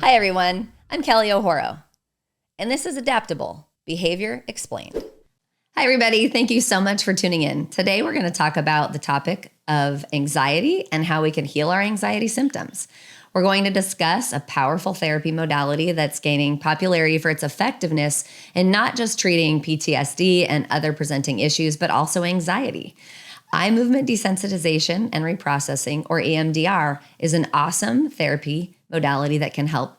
Hi, everyone. I'm Kelly O'Horo, and this is Adaptable, Behavior Explained. Hi, everybody. Thank you so much for tuning in. Today, we're going to talk about the topic of anxiety and how we can heal our anxiety symptoms. We're going to discuss a powerful therapy modality that's gaining popularity for its effectiveness in not just treating PTSD and other presenting issues, but also anxiety. Eye movement desensitization and reprocessing, or EMDR, is an awesome therapy modality that can help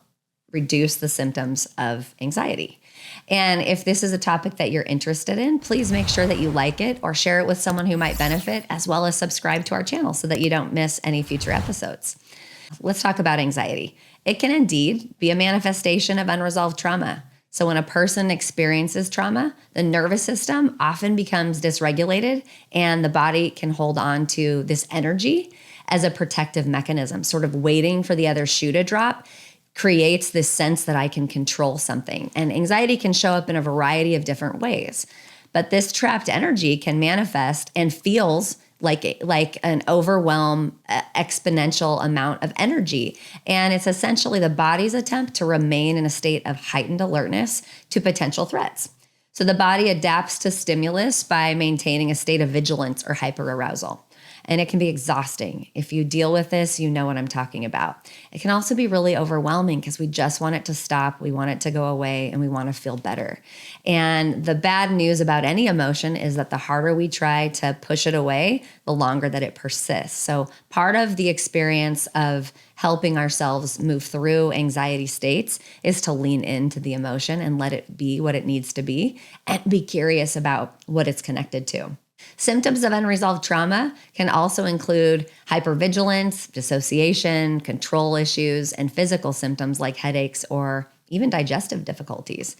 reduce the symptoms of anxiety. And if this is a topic that you're interested in, please make sure that you like it or share it with someone who might benefit, as well as subscribe to our channel so that you don't miss any future episodes. Let's talk about anxiety. It can indeed be a manifestation of unresolved trauma. So when a person experiences trauma, the nervous system often becomes dysregulated and the body can hold on to this energy as a protective mechanism, sort of waiting for the other shoe to drop, creates this sense that I can control something. And anxiety can show up in a variety of different ways. But this trapped energy can manifest and feels like an overwhelm, exponential amount of energy. And it's essentially the body's attempt to remain in a state of heightened alertness to potential threats. So the body adapts to stimulus by maintaining a state of vigilance or hyperarousal. And it can be exhausting. If you deal with this, you know what I'm talking about. It can also be really overwhelming because we just want it to stop, we want it to go away, and we want to feel better. And the bad news about any emotion is that the harder we try to push it away, the longer that it persists. So part of the experience of helping ourselves move through anxiety states is to lean into the emotion and let it be what it needs to be and be curious about what it's connected to. Symptoms of unresolved trauma can also include hypervigilance, dissociation, control issues, and physical symptoms like headaches or even digestive difficulties.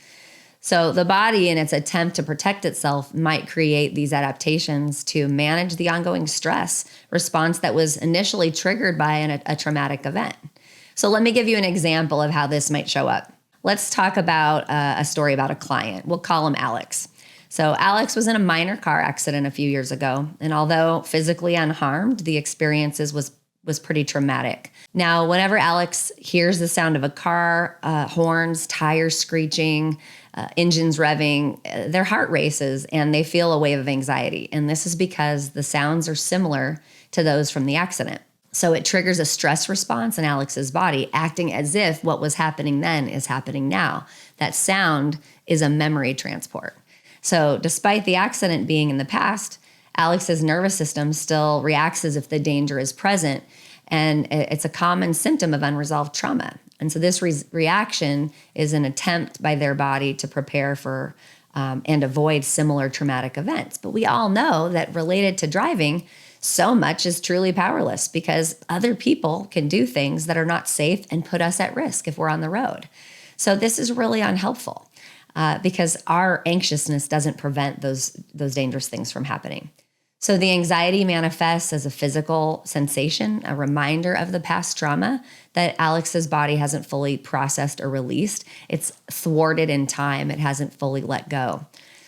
So the body, in its attempt to protect itself, might create these adaptations to manage the ongoing stress response that was initially triggered by a traumatic event. So let me give you an example of how this might show up. Let's talk about a story about a client. We'll call him Alex. So Alex was in a minor car accident a few years ago, and although physically unharmed, the experiences was pretty traumatic. Now, whenever Alex hears the sound of a car, horns, tires screeching, engines revving, their heart races and they feel a wave of anxiety. And this is because the sounds are similar to those from the accident. So it triggers a stress response in Alex's body, acting as if what was happening then is happening now. That sound is a memory transport. So despite the accident being in the past, Alex's nervous system still reacts as if the danger is present, and it's a common symptom of unresolved trauma. And so this reaction is an attempt by their body to prepare for and avoid similar traumatic events. But we all know that related to driving, so much is truly powerless because other people can do things that are not safe and put us at risk if we're on the road. So this is really unhelpful. Because our anxiousness doesn't prevent those dangerous things from happening. So the anxiety manifests as a physical sensation, a reminder of the past trauma that Alex's body hasn't fully processed or released. It's thwarted in time. It hasn't fully let go.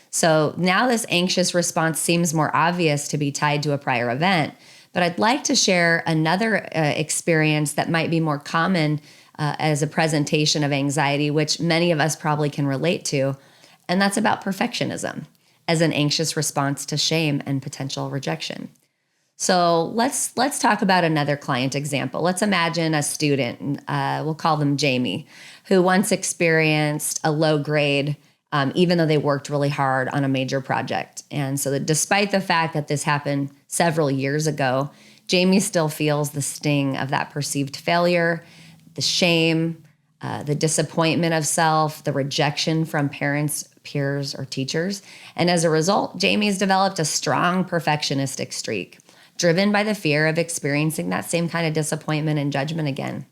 So now this anxious response seems more obvious to be tied to a prior event, but I'd like to share another experience that might be more common as a presentation of anxiety, which many of us probably can relate to, and that's about perfectionism as an anxious response to shame and potential rejection. So let's talk about another client example. Let's imagine a student, we'll call them Jamie, who once experienced a low grade, even though they worked really hard on a major project. And so despite the fact that this happened several years ago, Jamie still feels the sting of that perceived failure, the shame, the disappointment of self, the rejection from parents, peers, or teachers. And as a result, Jamie's developed a strong perfectionistic streak, driven by the fear of experiencing that same kind of disappointment and judgment again.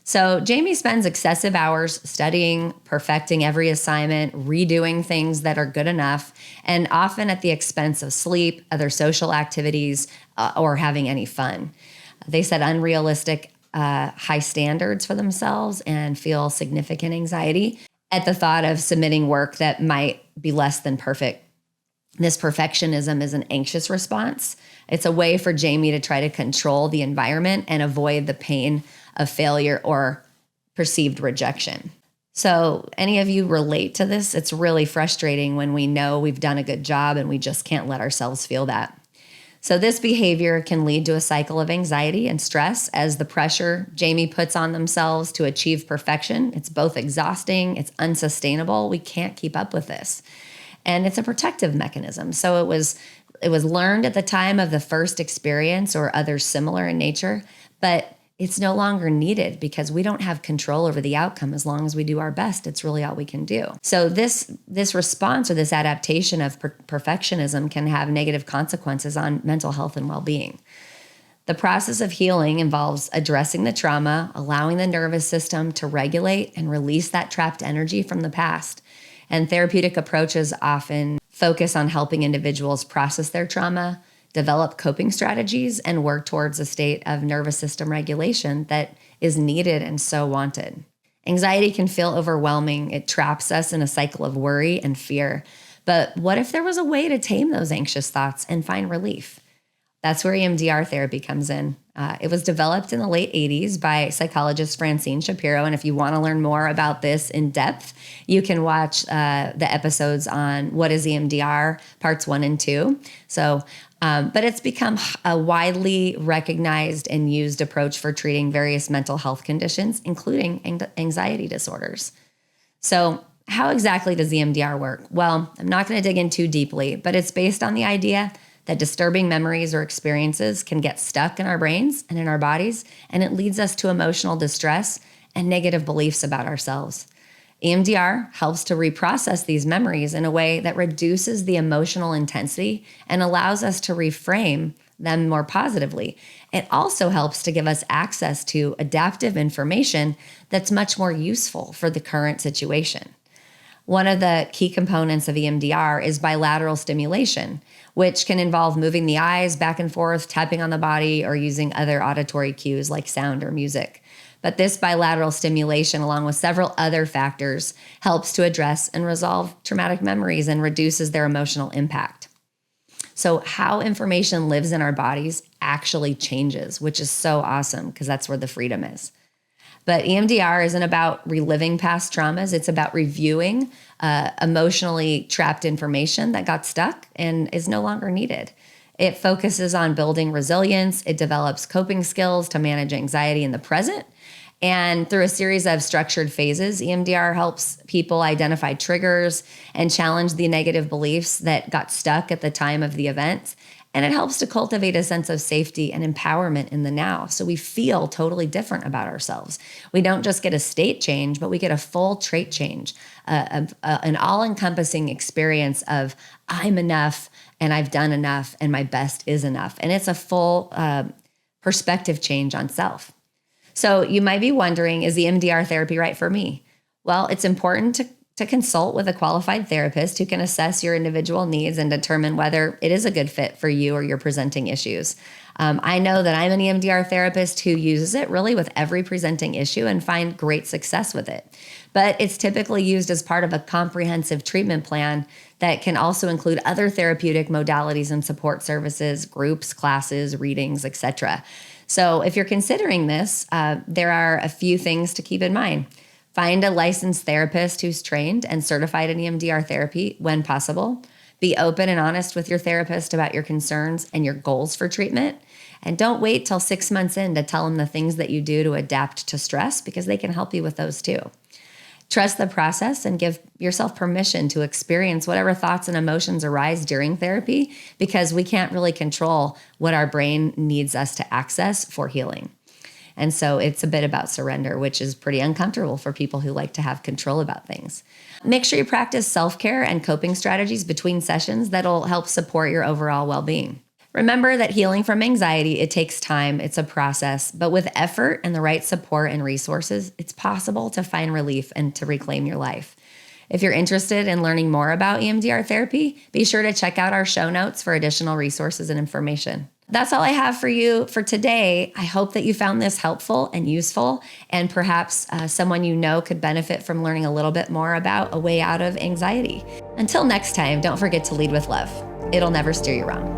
So Jamie spends excessive hours studying, perfecting every assignment, redoing things that are good enough, and often at the expense of sleep, other social activities, or having any fun. They set unrealistic high standards for themselves and feel significant anxiety at the thought of submitting work that might be less than perfect. This perfectionism is an anxious response. It's a way for Jamie to try to control the environment and avoid the pain of failure or perceived rejection. So any of you relate to this? It's really frustrating when we know we've done a good job and we just can't let ourselves feel that. So this behavior can lead to a cycle of anxiety and stress as the pressure Jamie puts on themselves to achieve perfection. It's both exhausting, it's unsustainable. We can't keep up with this. And it's a protective mechanism. So it was learned at the time of the first experience or others similar in nature, but it's no longer needed because we don't have control over the outcome as long as we do our best. It's really all we can do. So this response or this adaptation of perfectionism can have negative consequences on mental health and well-being. The process of healing involves addressing the trauma, allowing the nervous system to regulate and release that trapped energy from the past. And therapeutic approaches often focus on helping individuals process their trauma, develop coping strategies, and work towards a state of nervous system regulation that is needed and so wanted. Anxiety can feel overwhelming. It traps us in a cycle of worry and fear. But what if there was a way to tame those anxious thoughts and find relief? That's where EMDR therapy comes in. It was developed in the late 80s by psychologist Francine Shapiro. And if you want to learn more about this in depth, you can watch the episodes on what is EMDR, parts 1 and 2. But it's become a widely recognized and used approach for treating various mental health conditions, including anxiety disorders. So how exactly does EMDR work? Well, I'm not going to dig in too deeply, but it's based on the idea that disturbing memories or experiences can get stuck in our brains and in our bodies, and it leads us to emotional distress and negative beliefs about ourselves. EMDR helps to reprocess these memories in a way that reduces the emotional intensity and allows us to reframe them more positively. It also helps to give us access to adaptive information that's much more useful for the current situation. One of the key components of EMDR is bilateral stimulation, which can involve moving the eyes back and forth, tapping on the body, or using other auditory cues like sound or music. But this bilateral stimulation, along with several other factors, helps to address and resolve traumatic memories and reduces their emotional impact. So how information lives in our bodies actually changes, which is so awesome because that's where the freedom is. But EMDR isn't about reliving past traumas. It's about reviewing emotionally trapped information that got stuck and is no longer needed. It focuses on building resilience. It develops coping skills to manage anxiety in the present. And through a series of structured phases, EMDR helps people identify triggers and challenge the negative beliefs that got stuck at the time of the event. And it helps to cultivate a sense of safety and empowerment in the now. So we feel totally different about ourselves. We don't just get a state change, but we get a full trait change, an all-encompassing experience of I'm enough and I've done enough and my best is enough. And it's a full perspective change on self. So you might be wondering, is the EMDR therapy right for me? Well, it's important to consult with a qualified therapist who can assess your individual needs and determine whether it is a good fit for you or your presenting issues. I know that I'm an EMDR therapist who uses it really with every presenting issue and find great success with it. But it's typically used as part of a comprehensive treatment plan that can also include other therapeutic modalities and support services, groups, classes, readings, etc. So if you're considering this, there are a few things to keep in mind. Find a licensed therapist who's trained and certified in EMDR therapy when possible. Be open and honest with your therapist about your concerns and your goals for treatment. And don't wait till 6 months in to tell them the things that you do to adapt to stress, because they can help you with those too. Trust the process and give yourself permission to experience whatever thoughts and emotions arise during therapy, because we can't really control what our brain needs us to access for healing. And so it's a bit about surrender, which is pretty uncomfortable for people who like to have control about things. Make sure you practice self-care and coping strategies between sessions that'll help support your overall well-being. Remember that healing from anxiety, it takes time, it's a process, but with effort and the right support and resources, it's possible to find relief and to reclaim your life. If you're interested in learning more about EMDR therapy, be sure to check out our show notes for additional resources and information. That's all I have for you for today. I hope that you found this helpful and useful, and perhaps someone you know could benefit from learning a little bit more about a way out of anxiety. Until next time, don't forget to lead with love. It'll never steer you wrong.